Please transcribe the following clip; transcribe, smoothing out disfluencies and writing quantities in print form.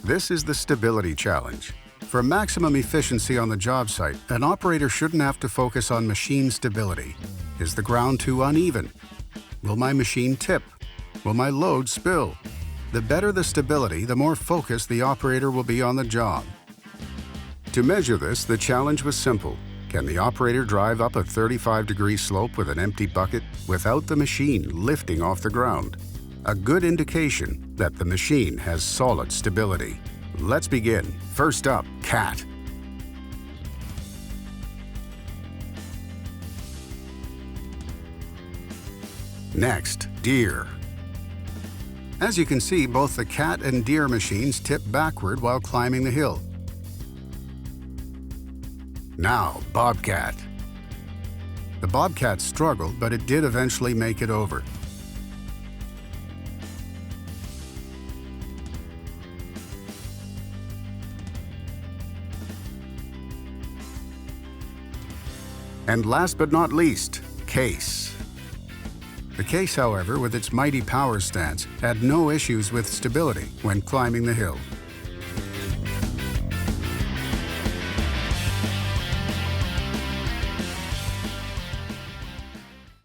This is the stability challenge. For maximum efficiency on the job site, an operator shouldn't have to focus on machine stability. Is the ground too uneven? Will my machine tip? Will my load spill? The better the stability, the more focused the operator will be on the job. To measure this, the challenge was simple. Can the operator drive up a 35-degree slope with an empty bucket without the machine lifting off the ground? A good indication that the machine has solid stability. Let's begin. First up, Cat. Next, Deere. As you can see, both the Cat and Deere machines tip backward while climbing the hill. Now, Bobcat. The Bobcat struggled, but it did eventually make it over. And last but not least, Case. The Case, however, with its mighty power stance, had no issues with stability when climbing the hill.